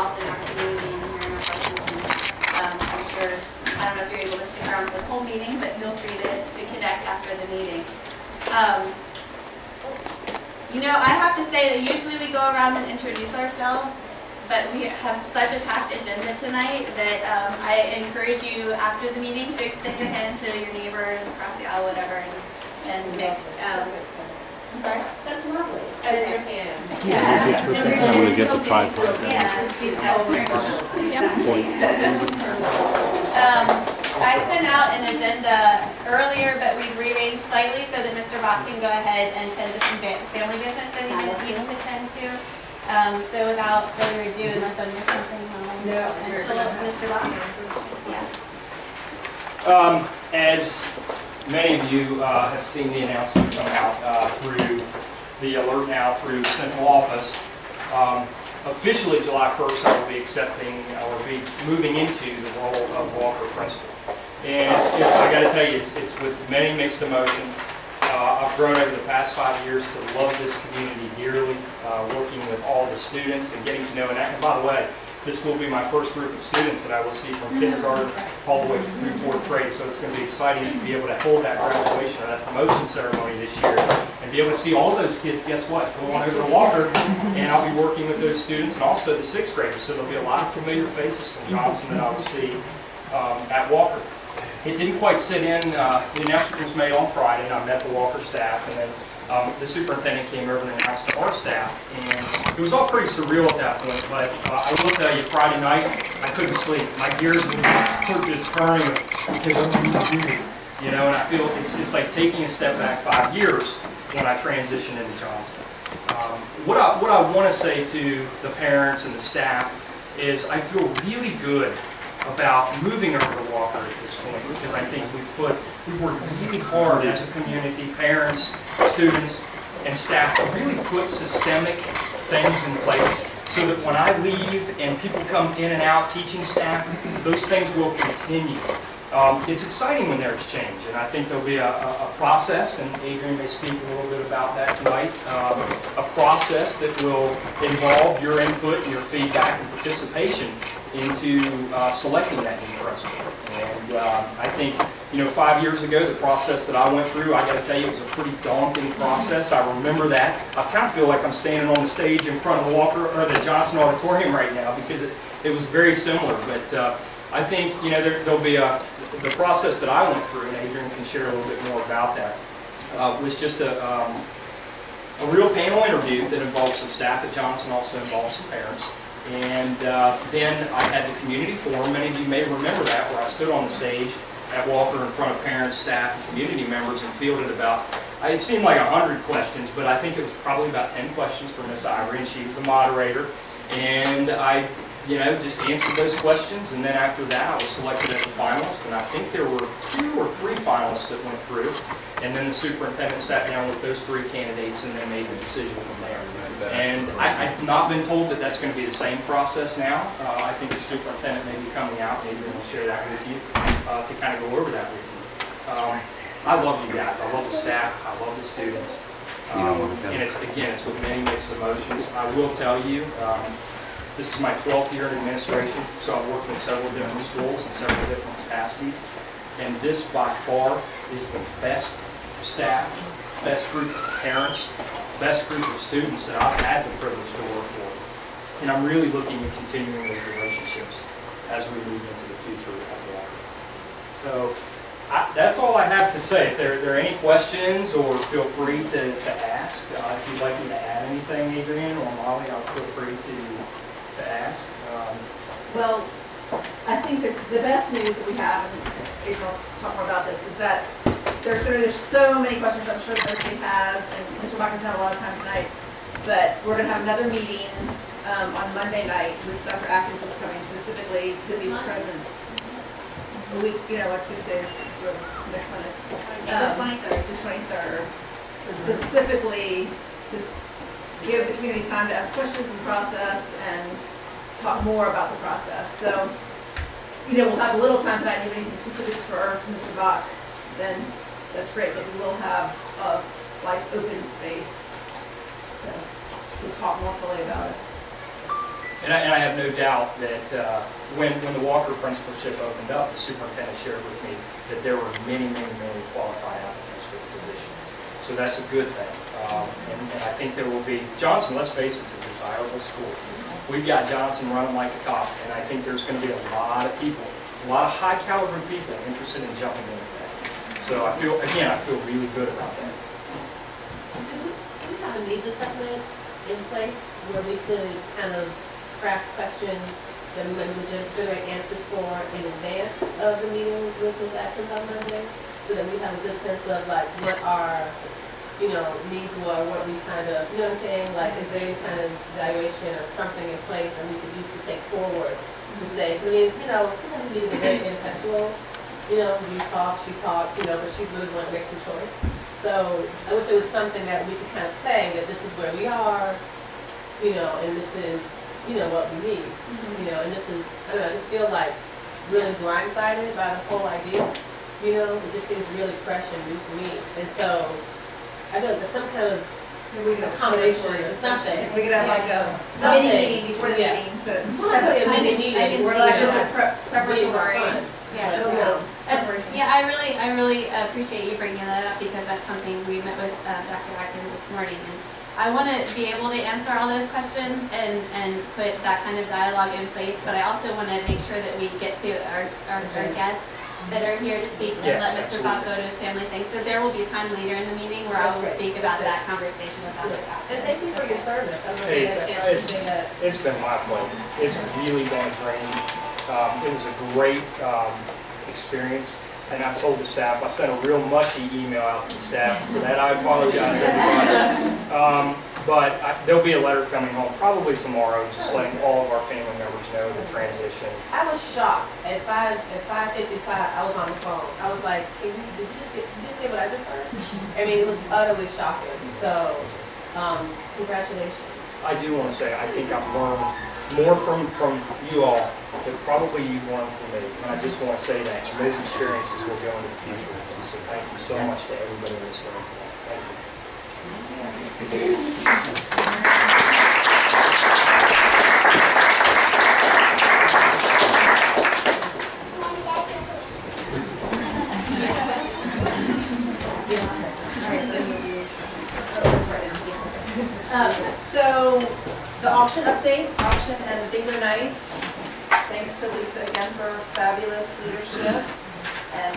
involved in our community and hearing our questions. And I'm sure, I don't know if you're able to stick around for the whole meeting, but feel free to connect after the meeting. You know, I have to say that usually we go around and introduce ourselves, but we have such a packed agenda tonight that I encourage you after the meeting to extend your hand to your neighbors across the aisle, whatever, and mix. I'm sorry? That's lovely. Extend your hand. Yeah. I'm going to get the tripod. Yeah, she's just I sent out an agenda earlier, but we've rearranged slightly so that Mr. Bach can go ahead and tend to some family business that he needs to tend to. So without further ado, unless I'm missing something, Mr. Bach? Yeah. As many of you have seen the announcement come out through the alert now through central office, officially July 1st I will be accepting or be moving into the role of Walker principal. And I got to tell you, it's with many mixed emotions. I've grown over the past 5 years to love this community dearly, working with all the students and getting to know, and by the way, this will be my first group of students that I will see from kindergarten all the way through 4th grade, so it's going to be exciting to be able to hold that graduation or that promotion ceremony this year and be able to see all of those kids, guess what, go on over to Walker, and I'll be working with those students and also the 6th graders, so there'll be a lot of familiar faces from Johnson that I will see at Walker. It didn't quite sit in, the announcement was made on Friday, and I met the Walker staff, and then the superintendent came over and announced to our staff, and it was all pretty surreal at that point, but I will tell you, Friday night, I couldn't sleep. My gears were just turning because I'm busy, you know, and I feel it's like taking a step back 5 years when I transitioned into Johnson. What I want to say to the parents and the staff is I feel really good about moving over to Walker at this point, because I think we've worked really hard as a community, parents, students, and staff to really put systemic things in place so that when I leave and people come in and out, teaching staff, those things will continue. It's exciting when there's change, and I think there'll be a process, and Adrian may speak a little bit about that tonight, a process that will involve your input and your feedback and participation into selecting that new principal. And I think, you know, 5 years ago, the process that I went through, I got to tell you, it was a pretty daunting process. I remember that. I kind of feel like I'm standing on the stage in front of the Walker or the Johnson Auditorium right now because it was very similar. But I think, you know, there'll be the process that I went through, and Adrian can share a little bit more about that, was just a real panel interview that involved some staff at Johnson, also involved some parents. And then I had the community forum. Many of you may remember that, where I stood on the stage at Walker in front of parents, staff, and community members and fielded about, it seemed like 100 questions, but I think it was probably about 10 questions for Miss Ivory, and she was the moderator. And I, you know, just answered those questions, and then after that I was selected as a finalist, and I think there were 2 or 3 finalists that went through, and then the superintendent sat down with those 3 candidates and then made the decision from there. And I've not been told that that's going to be the same process now. I think the superintendent may be coming out, maybe we'll share that with you, to kind of go over that with you. I love you guys, I love the staff, I love the students, and it's with many mixed emotions. I will tell you, this is my 12th year in administration, so I've worked in several different schools in several different capacities, and this by far is the best staff, best group of parents, best group of students that I've had the privilege to work for. And I'm really looking at continuing those relationships as we move into the future at Walker. So that's all I have to say. If there are any questions, or feel free to ask. If you'd like me to add anything, Adrian or Molly, I'll feel free to ask. Well, I think that the best news that we have, and April's talk more about this, is that there's so many questions I'm sure that everybody has, and Mr. Bach has had a lot of time tonight, but we're going to have another meeting on Monday night with Dr. Atkins is coming specifically to be present. A week, you know, like 6 days, next Monday. The 23rd. The 23rd. Specifically to give the community time to ask questions in the process and talk more about the process. So, you know, we'll have a little time tonight, and if anything specific for Mr. Bach, then that's great, but we will have like open space to talk more fully about it. And I have no doubt that when the Walker principalship opened up, the superintendent shared with me that there were many qualified applicants for the position. So that's a good thing. And I think there will be, Johnson, let's face it, it's a desirable school. We've got Johnson running like a top, and I think there's going to be a lot of people, a lot of high caliber people interested in jumping into that. So I feel really good about that. So do we have a needs assessment in place where we could kind of craft questions that we might generate answers for in advance of the meeting with Ms. Atkins on Monday, so that we have a good sense of like what our, you know, needs were, what we kind of, you know what I'm saying? Like, is there any kind of evaluation or something in place that we could use to take forward to say? I mean, you know, sometimes meetings are very ineffectual. You know, you talk, she talks, you know, but she's really the one that makes the choice. So I wish there was something that we could kind of say that this is where we are, you know, and this is, you know, what we need. You know, and this is, I don't know, I just feel like really blindsided by the whole idea. You know, it just seems really fresh and new to me. And so I feel like there's some kind of accommodation or something. We could have like a Something. mini meeting before the meeting to Probably a mini meeting. we're like just a preparatory. Yeah, yeah, I really appreciate you bringing that up, because that's something we met with Dr. Atkins this morning, and I want to be able to answer all those questions and put that kind of dialogue in place, but I also want to make sure that we get to our guests that are here to speak and Yes, let Mr. Bob go to his family thing. So there will be a time later in the meeting where I will speak about that conversation with Dr. And thank you for your service. I'm Hey, really had a chance to say that. it's been my pleasure. It's really been a draining. It was a great experience, and I've told the staff, I sent a real mushy email out to the staff. For that, I apologize, everybody. But there'll be a letter coming home probably tomorrow, just letting all of our family members know the transition. I was shocked at 5:55. I was on the phone. I was like, did you just hear what I just heard? I mean, it was utterly shocking. So, congratulations. I do want to say, I think I've learned more from you all than probably you've learned from me. And I just want to say that. And those experiences will go into the future. So thank you so much to everybody that's learned from that. Thank you. So the auction update, auction and bingo nights. Thanks to Lisa again for fabulous leadership and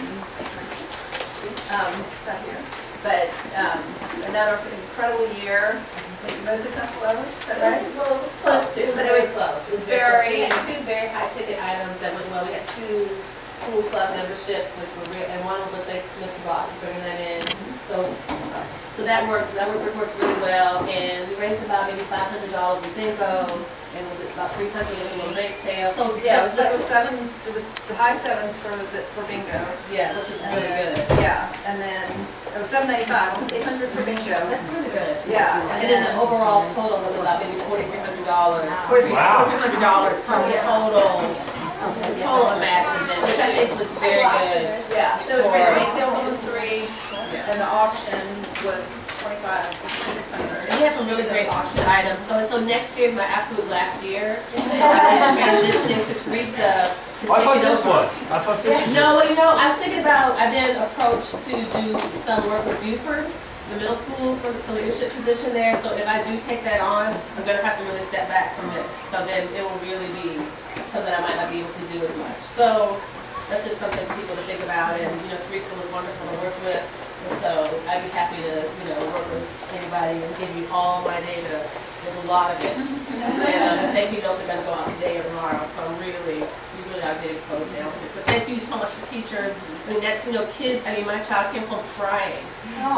not here. But another incredible year, maybe most successful ever. Is that right? Well, it was close to. But it was close. It was very. We had two very high ticket items that went well. We had two pool club memberships, which were real, and one was Lake Smith Rock, bringing that in. So that worked. That worked really well, and we raised about maybe $500 in bingo, and was it about $300 in a little bake sale. So Yeah, it was sevens. It was the high sevens for bingo. yeah, which is really good. Yeah, and then it was $795, almost $800 for bingo. That's really good. Yeah, And then the overall total was about maybe $4,300. Wow. $4,300 from the total massive event, which I think was very good. Yeah, so it was great. The bake sale was almost $3, and the auction was $2,500, $600. We had some really great auction items. So next year is my absolute last year. So I'm transitioning to Teresa to I thought take it this over. was. I thought this was. No, well, you know, I was thinking about, I've been approached to do some work with Buford, the middle school, for some leadership position there. So if I do take that on, I'm going to have to really step back from this. So then it will really be something I might not be able to do as much. So that's just something for people to think about. And, you know, Teresa was wonderful to work with. And so I'd be happy to, you know, work with anybody and give you all my data. There's a lot of it. And thank you, those are going to go out today or tomorrow. So I'm really out getting closed down with this. But thank you so much for teachers. I mean, that's, you know, kids, I mean, my child came home crying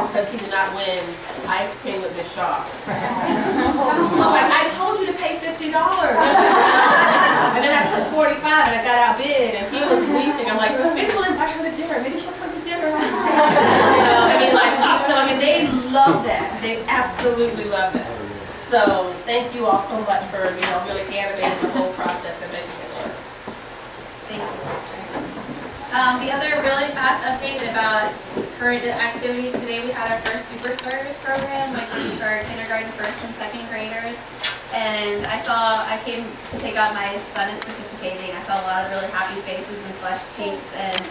because he did not win ice cream with Miss Shaw. I was like, I told you to pay $50. And then I put 45 and I got outbid and he was weeping. I'm like, maybe we'll invite her to dinner. Maybe she'll come to dinner. You know, I mean, like, so I mean, they love that. They absolutely love that. So thank you all so much for, you know, really animating the whole process and making it work. Thank you. The other really fast update about current activities today, we had our first Super Starters program, which is for kindergarten, first and second graders. And I came to pick up, my son is participating. I saw a lot of really happy faces and flushed cheeks. And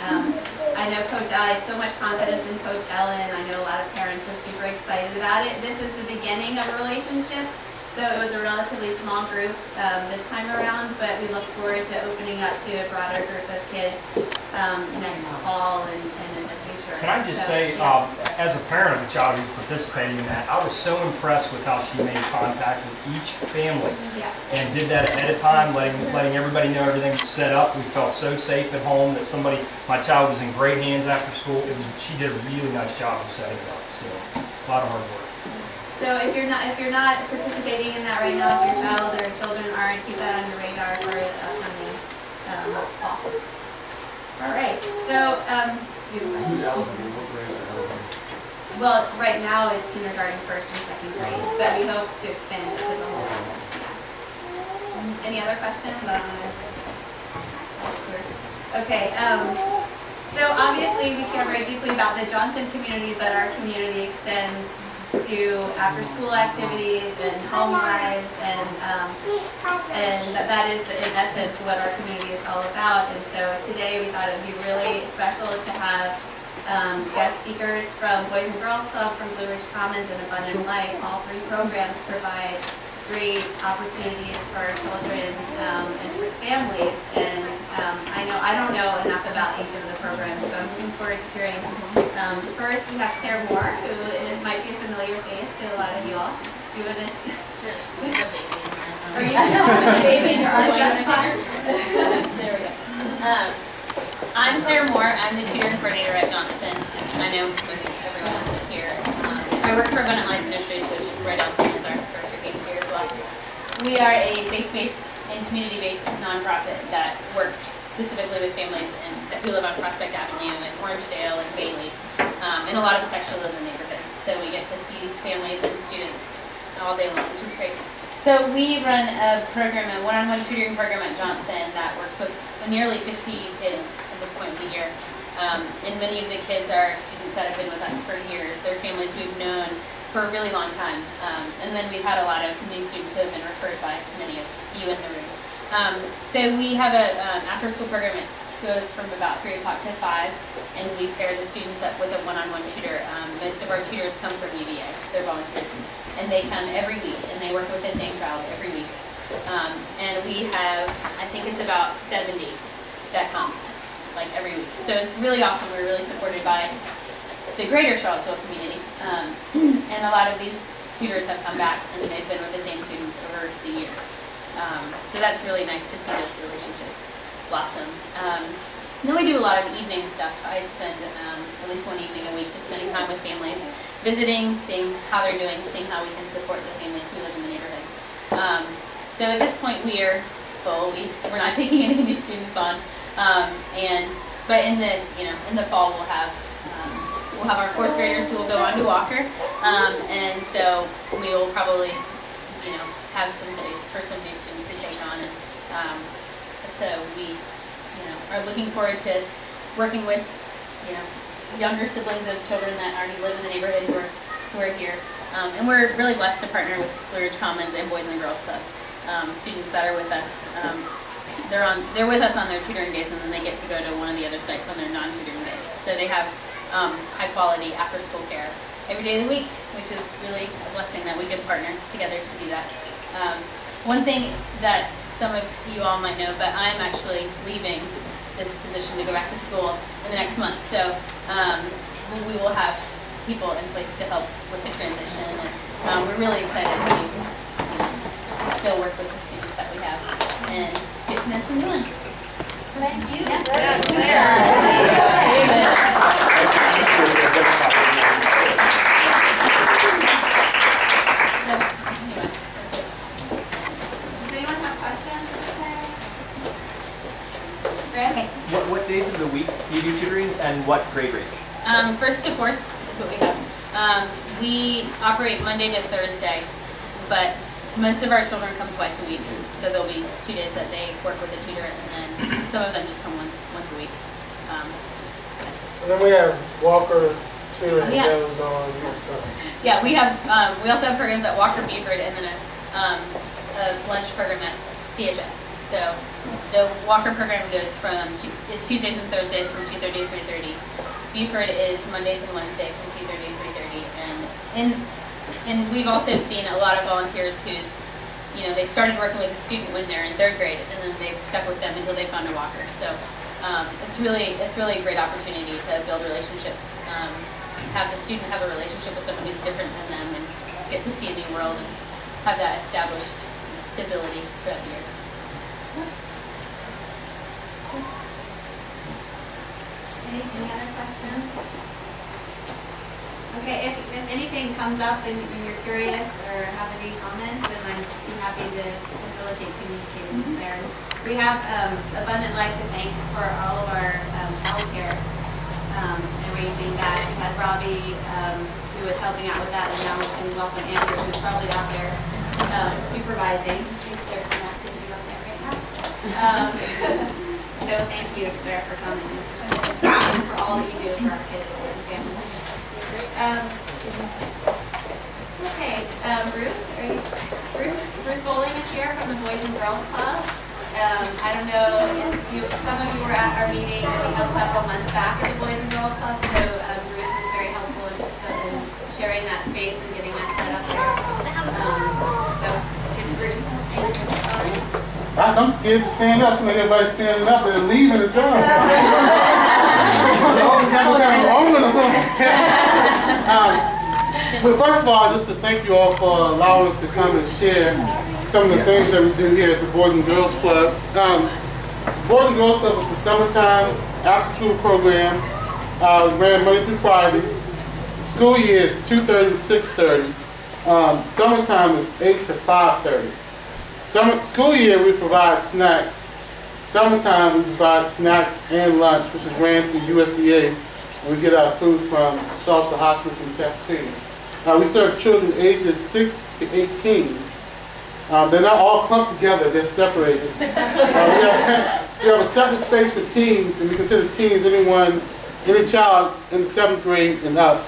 I know Coach Ellen, I have so much confidence in Coach Ellen. I know a lot of parents are super excited about it. This is the beginning of a relationship. So it was a relatively small group this time around, but we look forward to opening up to a broader group of kids next fall and in the future. Can I just say, yeah. as a parent of a child who's participating in that, I was so impressed with how she made contact with each family Yes. and did that ahead of time, letting everybody know everything was set up. We felt so safe at home that my child was in great hands after school. She did a really nice job of setting it up. So a lot of hard work. So if you're not participating in that right now, if your child or children aren't, keep that on your radar for the upcoming fall. All right. So Who's eligible? What grades are eligible? well, right now it's kindergarten, first and second grade, but we hope to expand it to the whole school. Yeah. Any other questions? Okay. So obviously we care very deeply about the Johnson community, but our community extends to after-school activities and home lives, and that is in essence what our community is all about. And so today we thought it would be really special to have guest speakers from Boys and Girls Club, from Blue Ridge Commons, and Abundant Life. All three programs provide great opportunities for our children and for families. And I don't know enough about each of the programs, so I'm looking forward to hearing. First, we have Claire Moore, who might be a familiar face to a lot of you all. She's doing this. Sure. Are you baby? There we go. I'm Claire Moore. I'm the tutoring coordinator at Johnson. I know most everyone here. I work for Abundant Life Ministries, so right out there is our director case here as well. We are a faith-based and community-based nonprofit that works specifically with families who live on Prospect Avenue and Orangedale and Bailey. And a lot of us actually live in the neighborhood. So we get to see families and students all day long, which is great. So we run a program, a one-on-one tutoring program at Johnson that works with nearly 50 kids at this point in the year. And many of the kids are students that have been with us for years. They're families we've known for a really long time. And then we've had a lot of new students who have been referred by many of you in the room. So we have an after-school program. It goes from about 3 o'clock to 5, and we pair the students up with a one-on-one tutor. Most of our tutors come from UVA. They're volunteers. And they come every week, and they work with the same child every week. And we have, I think it's about 70 that come, like every week. So it's really awesome. We're really supported by the greater Charlottesville community. And a lot of these tutors have come back, and they've been with the same students over the years. So that's really nice to see those relationships blossom. Then we do a lot of evening stuff. I spend at least one evening a week just spending time with families, visiting, seeing how they're doing, seeing how we can support the families who live in the neighborhood. So at this point we are full. We're not taking any new students on. But in the fall we'll have our 4th graders who will go on to Walker. And so we will probably have some space for some new students to take on. And so we are looking forward to working with younger siblings of children that already live in the neighborhood who are here. And we're really blessed to partner with Blue Ridge Commons and Boys and Girls Club. Students that are with us, they're with us on their tutoring days, and then they get to go to one of the other sites on their non-tutoring days. So they have high quality after school care every day of the week, which is really a blessing that we can partner together to do that. One thing that some of you all might know, but I'm actually leaving this position to go back to school in the next month. So we will have people in place to help with the transition, and we're really excited to still work with the students that we have and get to know some new ones. Thank you. Does anyone have questions? Okay. What days of the week do you do tutoring, and what grade range? 1st to 4th is what we have. We operate Monday to Thursday, but most of our children come twice a week, so there'll be 2 days that they work with a tutor, and then some of them just come once a week. Yes. And then we have Walker tutoring Yeah. that goes on. Yeah, we also have programs at Walker Buford, and then established program at CHS. So the Walker program is Tuesdays and Thursdays from 2:30 to 3:30. Buford is Mondays and Wednesdays from 2:30 to 3:30. And we've also seen a lot of volunteers who's, they started working with a student when they're in 3rd grade, and then they've stuck with them until they found a walker. So it's really a great opportunity to build relationships, have the student have a relationship with someone who's different than them, and get to see a new world and have that established stability throughout the years. Any other questions? Okay, if anything comes up and you're curious or have any comments, then I'd be happy to facilitate communicating there. We have Abundant Life to thank for all of our childcare arranging that. We had Robbie who was helping out with that, and now we can welcome Andrew, who's probably out there supervising. There's some activity out there right now. So thank you there for coming and for all that you do for our kids and families. Okay, Bruce Bowling is here from the Boys and Girls Club. I don't know if some of you were at our meeting that we held several months back at the Boys and Girls Club, so Bruce was very helpful in sharing that space and getting that set up there. So, Bruce, thank you. I'm scared to stand up. Somebody everybody's standing up and leaving the job. But first of all, just to thank you all for allowing us to come and share some of the things that we do here at the Boys and Girls Club. Boys and Girls Club is a summertime after-school program. We ran Monday through Fridays. The school year is 2:30 to 6:30. Summertime is 8 to 5:30. School year, we provide snacks. Summertime, we provide snacks and lunch, which is ran through USDA. And we get our food from Charleston Hospital from the cafeteria. We serve children ages 6 to 18. They're not all clumped together, they're separated. We have a separate space for teens, and we consider teens any child in the 7th grade and up.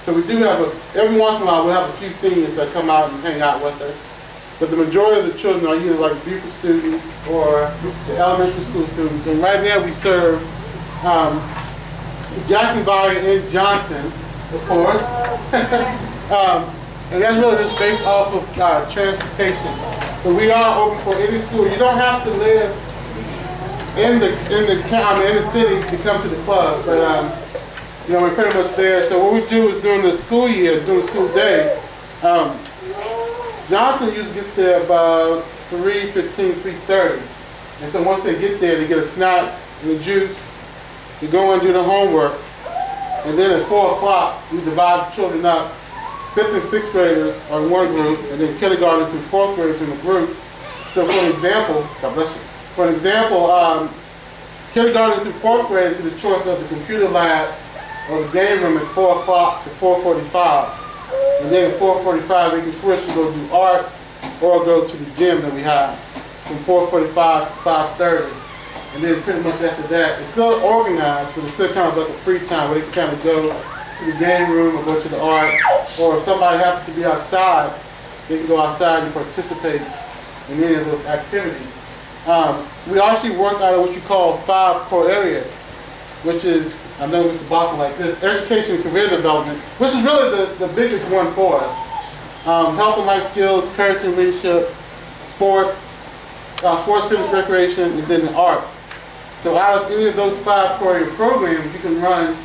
So we do have every once in a while, we'll have a few seniors that come out and hang out with us. But the majority of the children are either like Buford students or the elementary school students. And right now we serve Jackson Valley and Johnson, of course. And that's really just based off of transportation. But we are open for any school. You don't have to live in the city to come to the club. But we're pretty much there. So what we do is during the school year, during the school day, Johnson usually gets there about 3:15, 3:30. And so once they get there, they get a snack and a juice. They go and do the homework. And then at 4 o'clock, we divide the children up. 5th and 6th graders are in one group, and then kindergarten through 4th graders in a group. So for example, God bless you. For example, kindergarten through 4th grade get the choice of the computer lab or the game room at 4 o'clock to 4:45. And then at 4:45, they can switch and go do art or go to the gym that we have from 4:45 to 5:30. And then pretty much after that, it's still organized, but it's still kind of like a free time where they can kind of go to the game room or go to the art. Or if somebody happens to be outside, they can go outside and participate in any of those activities. We actually work out of what you call 5 core areas, which is, I know Mr. Bachman like this, education and career development, which is really the biggest one for us. Health and life skills, character and leadership, sports, fitness, recreation, and then the arts. So out of any of those 5 core area programs, you can run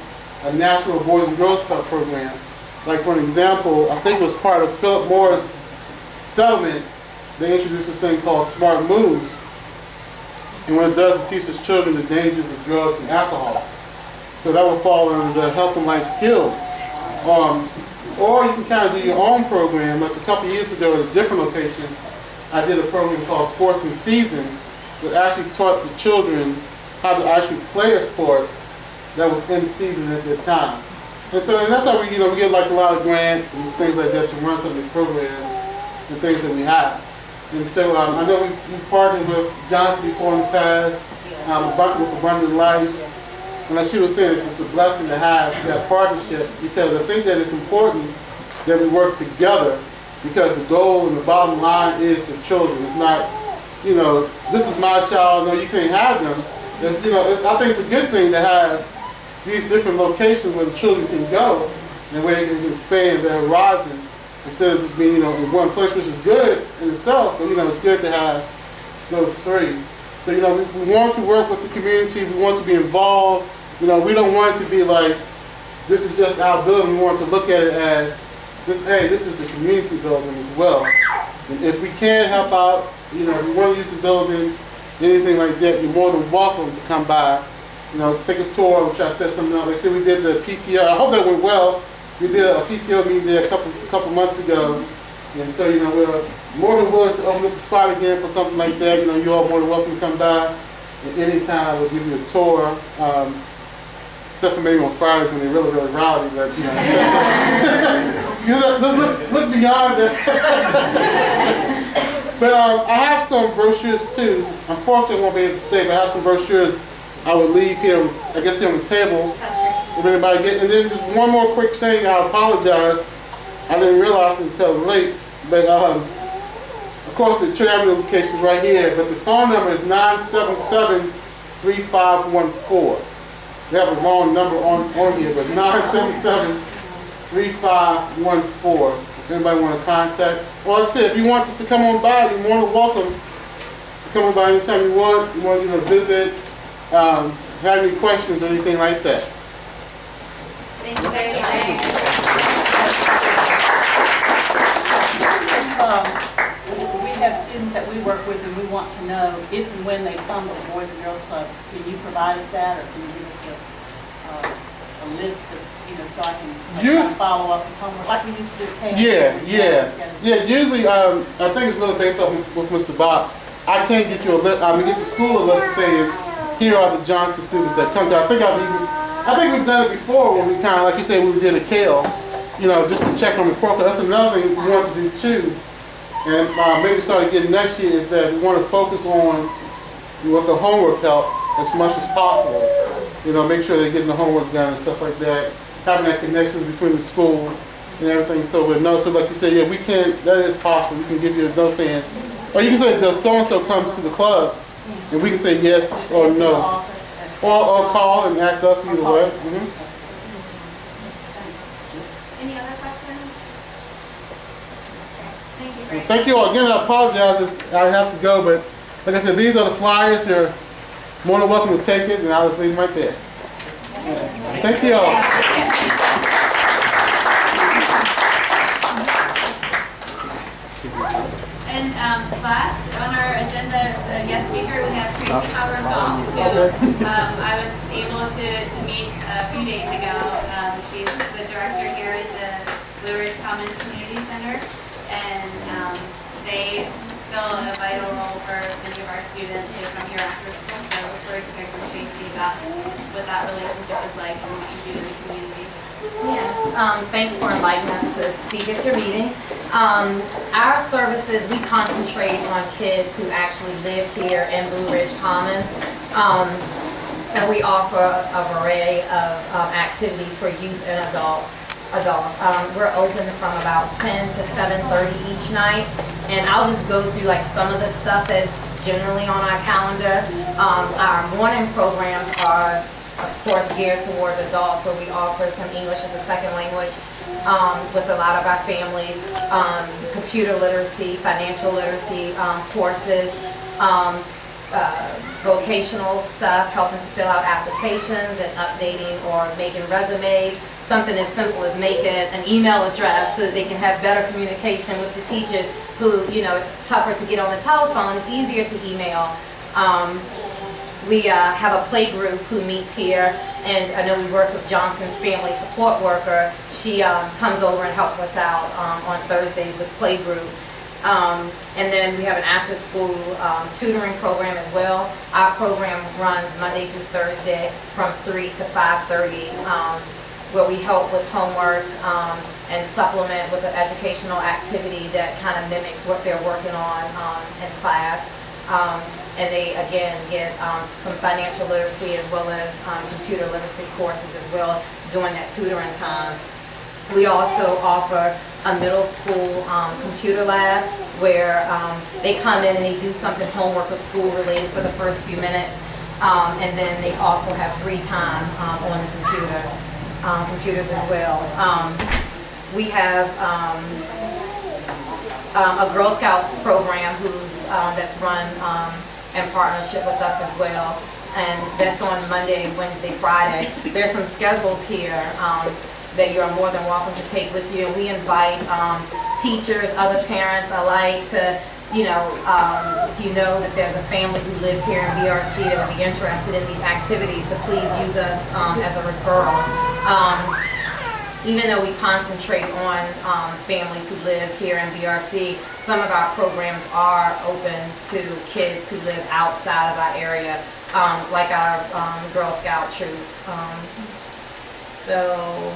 a national Boys and Girls Club program. Like for an example, I think it was part of Philip Morris settlement, they introduced this thing called Smart Moves. And what it does is teaches children the dangers of drugs and alcohol. So that will fall under the health and life skills. Or you can kind of do your own program. Like a couple years ago at a different location, I did a program called Sports in Season that actually taught the children how to actually play a sport that was in season at that time. And so that's how we get like a lot of grants and things like that to run some of these programs and things that we have. And so I know we've partnered with Johnson before in the past, with Abundant Life. And like she was saying, it's a blessing to have that partnership, because I think that it's important that we work together, because the goal and the bottom line is the children. It's not you know, this is my child, no, you can't have them. It's, you know, I think it's a good thing to have these different locations where the children can go and where they can expand their horizon instead of just being, you know, in one place, which is good in itself, but, you know, it's good to have those three. So, you know, we want to work with the community, we want to be involved, you know, we don't want it to be like, this is just our building, we want to look at it as, hey, this is the community building as well. And if we can help out, you know, if you want to use the building, anything like that, you're more than welcome to come by. You know, take a tour, which I said something else. Like I said, we did the PTO. I hope that went well. We did a PTO meeting there a couple months ago. And so, you know, we're more than willing to open up the spot again for something like that. You know, you're all more than welcome to come by at any time. We'll give you a tour. Except for maybe on Fridays when they're really, really rowdy. But, you know, just look beyond that. But I have some brochures too. Unfortunately, I won't be able to stay, but I have some brochures I would leave here, I guess, here on the table. If anybody get, and then just one more quick thing, I apologize. I didn't realize until late, but of course the Cherry location is right here, but the phone number is 977-3514. We have a wrong number on here, but 977-3514. If anybody want to contact, well, like I said, if you want us to come on by, you're more than welcome to come on by anytime you want. You want to, you know, visit, have any questions or anything like that. Thank you very much. We have students that we work with and we want to know if and when they come to the Boys and Girls Club, can you provide us that, or can you give us a list of, you know, so I can follow up with homework like we used to do at KS? Yeah. Usually, I think it's really based off with Mr. Bob. I can't get you a list. I mean, get the school a list saying, here are the Johnson students that come down. I think we've done it before when we kind of, like you said, we did a Kale, you know, just to check on the report. That's another thing we want to do too. And maybe start again next year is that we want to focus on with the homework help as much as possible. You know, make sure they're getting the homework done and stuff like that. Having that connection between the school and everything. So we know, so like you said, yeah, we can, that is possible. We can give you a no saying, or you can say, does so-and-so comes to the club? And we can say yes or no. Or call and ask us either way. Any other questions? Thank you. Well, thank you all. Again, I apologize. I have to go, but like I said, these are the flyers. You're more than welcome to take it, and I'll just leave them right there. Thank you all. And last on our agenda as a guest speaker, we have Tracy Howard-Golf, who I was able to meet a few days ago. She's the director here at the Blue Ridge Commons Community Center, and they fill a vital role for many of our students who come here after school. So we're forward to hearing from Tracy about what that relationship is like and what you do in the community. Yeah, thanks for inviting us to speak at your meeting. Our services, we concentrate on kids who actually live here in Blue Ridge Commons. And we offer a variety of activities for youth and adults. We're open from about 10 to 7:30 each night. And I'll just go through like some of the stuff that's generally on our calendar. Our morning programs are, of course, geared towards adults, where we offer some English as a second language with a lot of our families, computer literacy, financial literacy courses, vocational stuff, helping to fill out applications and updating or making resumes, something as simple as making an email address so that they can have better communication with the teachers who, you know, it's tougher to get on the telephone, it's easier to email. We have a play group who meets here, and I know we work with Johnson's family support worker. She comes over and helps us out on Thursdays with play group. And then we have an after-school tutoring program as well. Our program runs Monday through Thursday from 3 to 5:30, where we help with homework and supplement with an educational activity that kind of mimics what they're working on in class. And they, again, get some financial literacy as well as computer literacy courses as well during that tutoring time. We also offer a middle school computer lab where they come in and they do something homework or school related for the first few minutes. And then they also have free time on the computers as well. We have a Girl Scouts program that's run in partnership with us as well. And that's on Monday, Wednesday, Friday. There's some schedules here that you're more than welcome to take with you. And we invite teachers, other parents alike to, you know, if you know that there's a family who lives here in BRC that would be interested in these activities, to please use us as a referral. Even though we concentrate on families who live here in BRC, some of our programs are open to kids who live outside of our area, like our Girl Scout troop. So,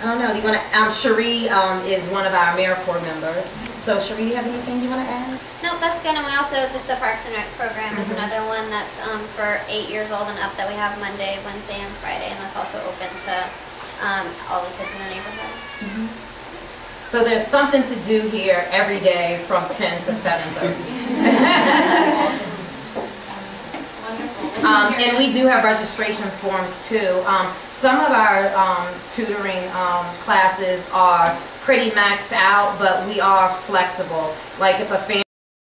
I don't know, do you want to, Cherie is one of our AmeriCorps members. So Cherie, do you have anything you want to add? No, that's good. And we also, just the Parks and Rec program is another one that's for 8 years old and up that we have Monday, Wednesday, and Friday. And that's also open to all the kids in the neighborhood. So there's something to do here every day from 10 to 7:30. And we do have registration forms too. Some of our tutoring classes are pretty maxed out, but we are flexible. Like if a family